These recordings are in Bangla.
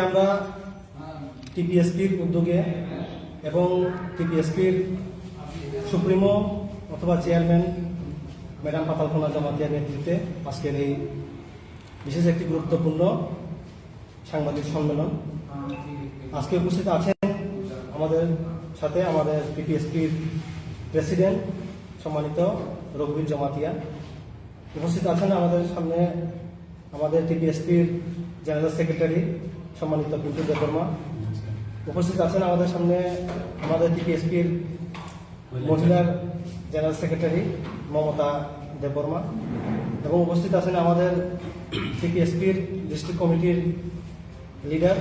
আমরা টিপিএসপির উদ্যোগে এবং টিপিএসপির সুপ্রিমো অথবা চেয়ারম্যান ম্যাডাম পাতালকোনা জামাতিয়ার নেতৃত্বে আজকের এই বিশেষ একটি গুরুত্বপূর্ণ সাংবাদিক সম্মেলন। আজকে উপস্থিত আছেন আমাদের সাথে আমাদের টিপিএসপির প্রেসিডেন্ট সম্মানিত রঘুবীর জমাতিয়া, উপস্থিত আছেন আমাদের সামনে আমাদের টিপিএসপির জেনারেল সেক্রেটারি সম্মানিত পিন্টু দেববর্মা, উপস্থিত আছেন আমাদের সামনে আমাদের টিপিএসপির মহিলার জেনারেল সেক্রেটারি মমতা দেববর্মা এবং উপস্থিত আছেন আমাদের টিপিএসপির ডিস্ট্রিক্ট কমিটির লিডার।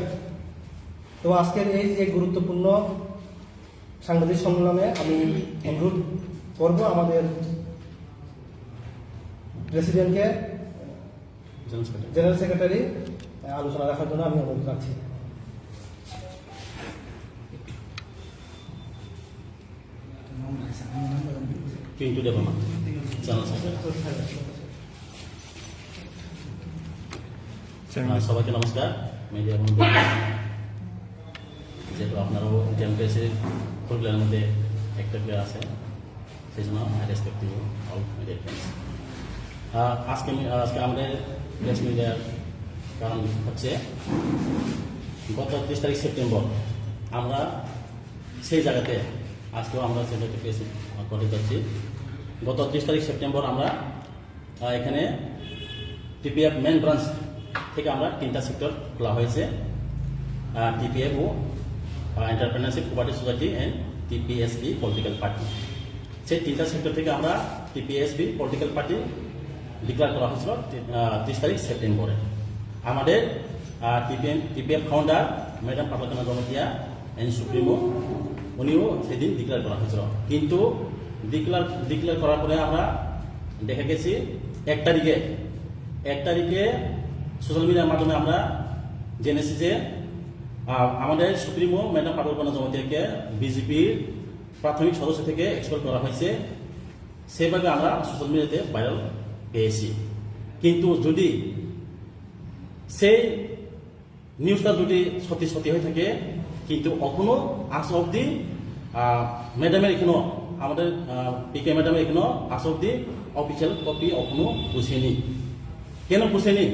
তো আজকের এই যে গুরুত্বপূর্ণ সাংবাদিক সম্মেলনে আমি অনুরোধ করব আমাদের প্রেসিডেন্টকে, জেনারেল সেক্রেটারি আলোচনা রাখার জন্য আমি অনুরোধ রাখছি। পিন্টু দেববর্মা, সবাইকে নমস্কার। মিডিয়া বন্ধু, যেহেতু আপনারও টিএমপিএসসির প্রোগ্রামের মধ্যে একটা প্লেয়ার আছে, সেই জন্য I respect you all media friends. আজকে আমাদের প্রেস মিডিয়ার কারণ হচ্ছে গত 30 তারিখ সেপ্টেম্বর আমরা সেই জায়গাতে আজকেও আমরা সেটাকে প্রেস করতে যাচ্ছি। গত 30 তারিখ সেপ্টেম্বর আমরা এখানে টিপিএফ মেন ব্রাঞ্চ থেকে আমরা 3টা সেক্টর খোলা হয়েছে, টিপিএফ ও entrepreneurship cooperative society and TPSP political party. সেই 3টা সেক্টর থেকে আমরা টিপিএসপি পলিটিক্যাল পার্টি ডিক্লেয়ার করা হয়েছিল 30 তারিখ সেপ্টেম্বরে। আমাদের TPF founder madam Patalkona Jamatia and supremo উনিও সেদিন ডিক্লেয়ার করা হয়েছিল, কিন্তু ডিক্লেয়ার করার পরে আমরা দেখা গেছি 1 তারিখে সোশ্যাল মিডিয়ার মাধ্যমে আমরা জেনেছি যে আমাদের সুপ্রিমো ম্যাডাম পাতালকোনা জামাতিয়াকে বিজেপির প্রাথমিক সদস্য থেকে এক্সপেল করা হয়েছে। সেভাবে আমরা সোশ্যাল মিডিয়াতে ভাইরাল পেয়েছি। কিন্তু যদি সেই নিউজটা যদি সত্যি হয়ে থাকে, কিন্তু এখনো আজ অব্দি ম্যাডামের এখনো আমাদের পিকে ম্যাডামের এখনো আজ অব্দি অফিসিয়াল কপি এখনো পৌঁছেনি। কেন পৌঁছেনি?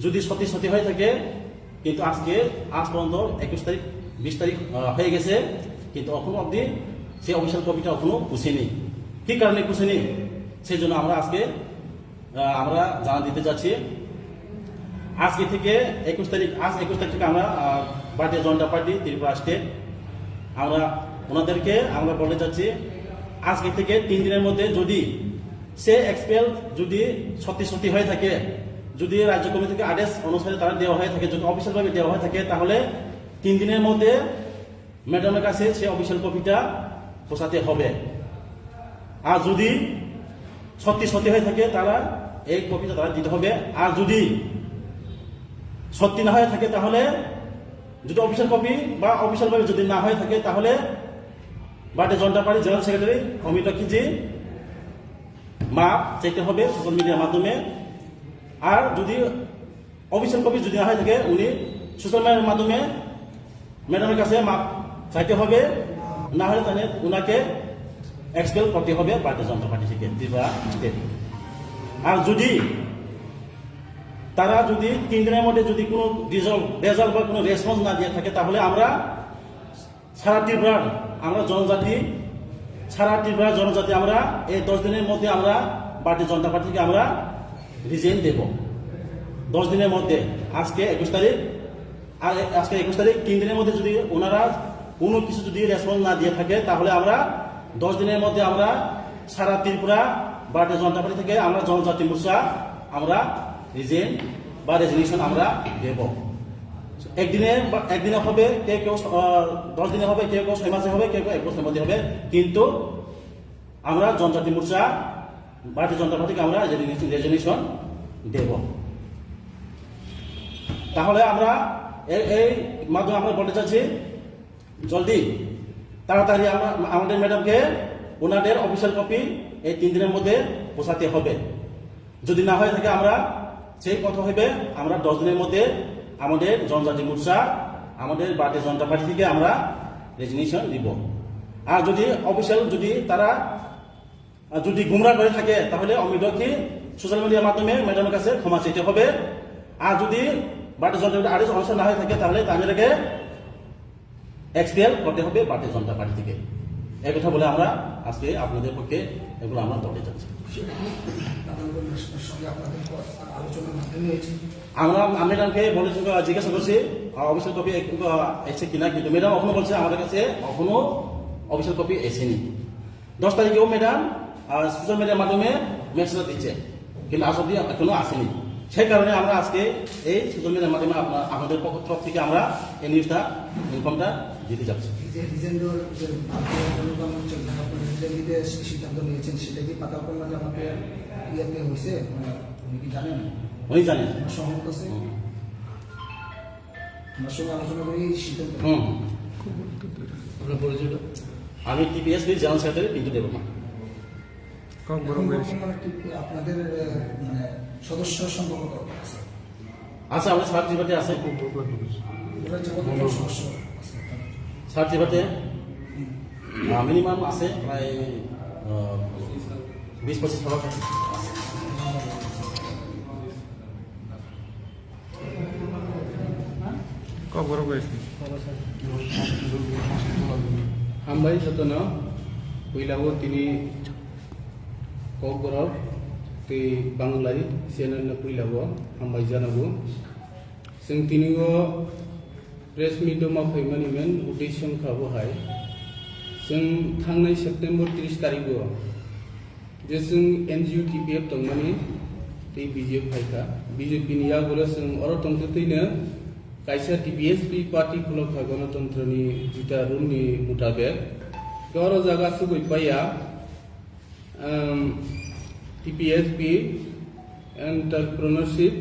যদি সত্যি হয়ে থাকে, কিন্তু আজ পর্যন্ত 21 তারিখ 20 তারিখ হয়ে গেছে, কিন্তু এখনো অব্দি সেই অফিসিয়াল কপিটা এখনো পৌঁছেনি। কি কারণে পৌঁছেনি? সেই জন্য আমরা আমরা জানা দিতে যাচ্ছি। আজকে থেকে 21 তারিখ থেকে আমরা ভারতীয় জনতা পার্টি ত্রিপুরা স্টেট আমরা ওনাদেরকে আমরা বলতে চাচ্ছি, আজকে থেকে 3 দিনের মধ্যে যদি সে এক্সপেল যদি সত্যি হয়ে থাকে, যদি রাজ্য কমিটি থেকে আদেশ অনুসারে তারা দেওয়া হয়ে থাকে, যদি অফিসিয়ালভাবে দেওয়া হয়ে থাকে, তাহলে 3 দিনের মধ্যে ম্যাডামের কাছে সে অফিসিয়াল কপিটা পৌঁছাতে হবে। আর যদি সত্যি হয়ে থাকে, তারা এই কপিটা তারা দিতে হবে। আর যদি সত্যি না হয়ে থাকে, তাহলে যদি অফিসিয়াল কপি বা অফিসিয়ালভাবে যদি না হয়ে থাকে, তাহলে ভারতীয় জনতা পার্টি জেনারেল সেক্রেটারি অমিত খিজি মাপ চাইতে হবে সোশ্যাল মিডিয়ার মাধ্যমে। আর যদি অফিসিয়াল কপি যদি না হয়ে থাকে, উনি সোশ্যাল মিডিয়ার মাধ্যমে ম্যাডামের কাছে মাপ চাইতে হবে। না হলে তাহলে উনাকে এক্সপেল করতে হবে ভারতীয় জনতা পার্টি থেকে ত্রিপুরা স্টেট। আর যদি তারা যদি 3 দিনের মধ্যে যদি কোনো রেজাল্ট বা কোনো রেসপন্স না দিয়ে থাকে, তাহলে আমরা সারা ত্রিপুরার জনজাতি আমরা এই 10 দিনের মধ্যে আমরা ভারতীয় জনতা পার্টি থেকে আমরা রিজাইন দেব। 10 দিনের মধ্যে, আজকে 21 তারিখ, আর আজকে 21 তারিখ, 3 দিনের মধ্যে যদি ওনারা কোনো কিছু যদি রেসপন্স না দিয়ে থাকে, তাহলে আমরা 10 দিনের মধ্যে আমরা সারা ত্রিপুরা ভারতীয় জনতা পার্টি থেকে আমরা জনজাতি মোর্চা আমরা রিজেন বা রেজিগনেশন আমরা দেব। একদিনে হবে, কেউ 10 দিনে হবে, কেউ 6 মাসে হবে, কেউ 1 বছরের মধ্যে হবে, কিন্তু আমরা জনজাতি মোর্চা ভারতীয় জনতা পার্টিকে আমরা রেজিগনেশন দেব। তাহলে আমরা এই মাধ্যমে আমরা বলতে চাচ্ছি, জলদি তাড়াতাড়ি আমাদের ম্যাডামকে ওনাদের অফিসিয়াল কপি এই 3 দিনের মধ্যে পৌঁছাতে হবে। যদি না হয়ে থাকে, আমরা সেই কথা হইবে আমরা 10 দিনের মধ্যে আমাদের জনজাতি মোর্চা আমাদের ভারতীয় জনতা পার্টি থেকে আমরা রেজিগনেশন দিব। আর যদি অফিসিয়াল যদি তারা যদি গুমরাহ করে থাকে তাহলে অমিতকে সোশ্যাল মিডিয়ার মাধ্যমে ম্যাডামের কাছে ক্ষমা চাইতে হবে। আর যদি ভারতীয় জনতা পার্টি আদেশ অনুসরণ না হয়ে থাকে তাহলে তাদেরকে এক্সপিএল করতে হবে ভারতীয় জনতা পার্টি থেকে। এই কথা বলে আমরা আজকে আপনাদের পক্ষে এগুলো আমরা দলে যাচ্ছি। আমরা ম্যাডামকে জিজ্ঞাসা করছি অফিসিয়াল কপি এসে কিনা, কিন্তু ম্যাডাম এখনো বলছে আমাদের কাছে এখনো অফিসিয়াল কপি এসেনি। 10 তারিখেও ম্যাডাম সোশ্যাল মিডিয়ার মাধ্যমে মেসেজ দিচ্ছে, কিন্তু আসলে এখনো আসেনি। সেই কারণে আমরা আজকে এই সোশ্যাল মিডিয়ার মাধ্যমে আপনাদের পক্ষ থেকে আমরা এই নিউজটা ইনফর্মটা দিতে যাচ্ছি। সিদ্ধান্ত নিয়েছেন সেটা কি পাতা করলাম যে আমাকে ইয়েতে হয়েছে, উনি কি জানেন? উনি জানেন, সহমত আছে, আমার সঙ্গে আলোচনা করে এই সিদ্ধান্ত। আমি টিপিএসপি জেনারেল সেক্রেটারি পিন্টু দেবর্মা। আপনাদের মানে সদস্য সম্পর্ক আছে? আচ্ছা, আমাদের সার্চ জিবাতে আছে, সদস্য সার্চ জিবাতে মিনিমাম আছে প্রায় 20-25 সভা আছে। हामबाय जतन पहिलाबो तिनी ककबराव ते बांग्लाय चेनेल पहिलाबो हामबाय जानांगौ जों तिनिगो प्रेस मिटमा फैमानिमोन उद्देश्य खाबोहाय जों थांनाय सेप्टेम्बर 30 तारिखो जे जों एनजिओ टीपीएफ दंमानि ते बीजेपी फायखा बीजेपी नि आगोलो जों अर तंगतैनो कायसा टीपीएसपी पार्टी खुलक गणतंत्रनि जिता रुलनि मुताबिक गौरव जागा सुगै पाया टीपीएसपी एंटरप्रेन्योरशिप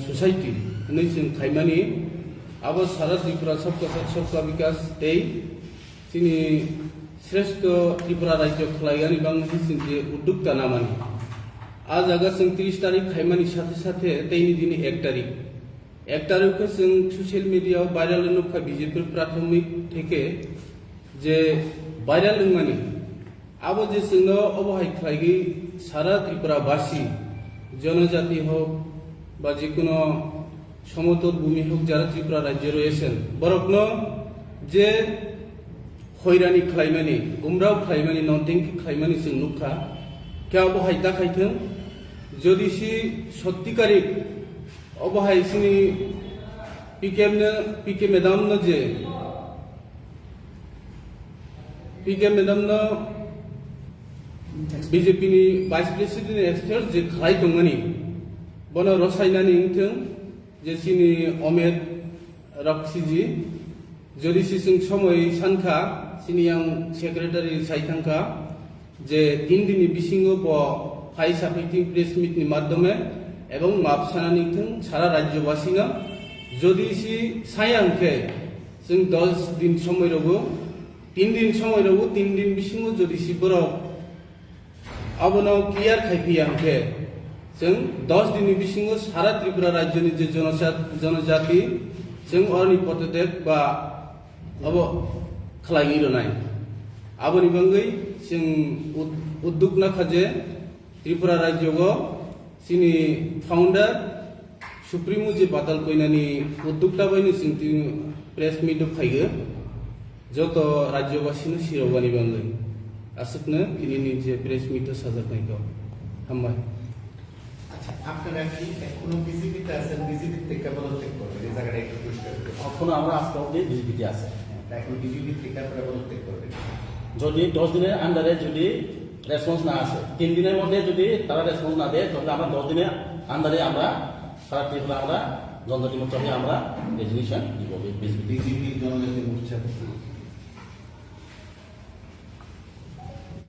सोसाइटी नै जों खायमानि अब सारा त्रिपुरा सबका विकास दे जोंनि श्रेष्ठ त्रिपुरा राज्य खलायगानि बांनि जे उद्योक्ता नामानि आ जागा जों 30 तारिख खायमानि साथे साथे दैनि दिनै 1 तारिख जों सोशल मीडिया भाइरल नुखा बीजेपी प्राथमिक থেকে যে ভাইরাল মানি আবো যে जोंनो অবহাই খাইগি সারা ত্রিপুরাবাসী জনজাতি হোক বা যে কোনো সমতল ভূমি হোক যারা ত্রিপুরা রাজ্যে রয়েছেন বরকনো যে হয়রানি খাইমানি গুমরাও খাইমানি নটেंकी খাইমানি जों नुखा কে অবহাই দেখাইथों যদি সি সত্যিকারী অবহাই সিনি পিকে ম্যাডাম যে পিকে ম্যাডাম बीजेपी नि वाइस प्रेसिडेंट एक्सपर्ट जे खाय दंगनि बनो रसायनानि इंथों जे सिनि अमेद रक्सिजी जदि सिसिं समय सानखा सिनि आं सेक्रेटारि साइथांखा जे 3 दिननि बिसिङो ब फाइ साफैथिं प्रेस मिटनि माध्यमे এবং মাপসানানি थों सारा राज्यबासिनो जदि सि सायांखे जों 10 दिन समय रगो 3 दिन समय रगो 3 दिन बिसिङो जदि सि बराव अबनो क्लियर खाइफियांखे जों 10 दिननि बिसिङो सारा त्रिपुरा राज्यनि जे जनजाति जों अरनि पटेटेक बा अब खलागिरनाय आबनि बंगै जों उद्योग नाखाजे त्रिपुरा राज्यगो सिनि फाउंडर सुप्रीमो जे बादल कोइनानि उद्योक्ता बायनि सिंति प्रेस मिट फाइगो जत राज्यबासिनो सिरवानि बांगै आसुकनो किनि जे प्रेस मिट साजानायखौ हामबाय। আচ্ছা, আপনারা কি কোনো বিজেপিতে আছেন? বিজেপি থেকে পদত্যাগ করবেন, এই জায়গাটা একটু পরিষ্কার করুন। এখন আমরা আজকে অবধি বিজেপিতে আছে, এখন বিজেপি থেকে আপনারা পদত্যাগ করবেন। যদি 10 দিনের আন্ডারে যদি রেসপন্স না আসে, 3 দিনের মধ্যে যদি তারা রেসপন্স না দেয় তাহলে আমরা 10 দিনের আন্ডারে আমরা সারা ত্রিপুরা আমরা জনজাতি মোর্চা হয়ে আমরা রেজিগনেশন দিব। বিজেপি জনজাতি মোর্চা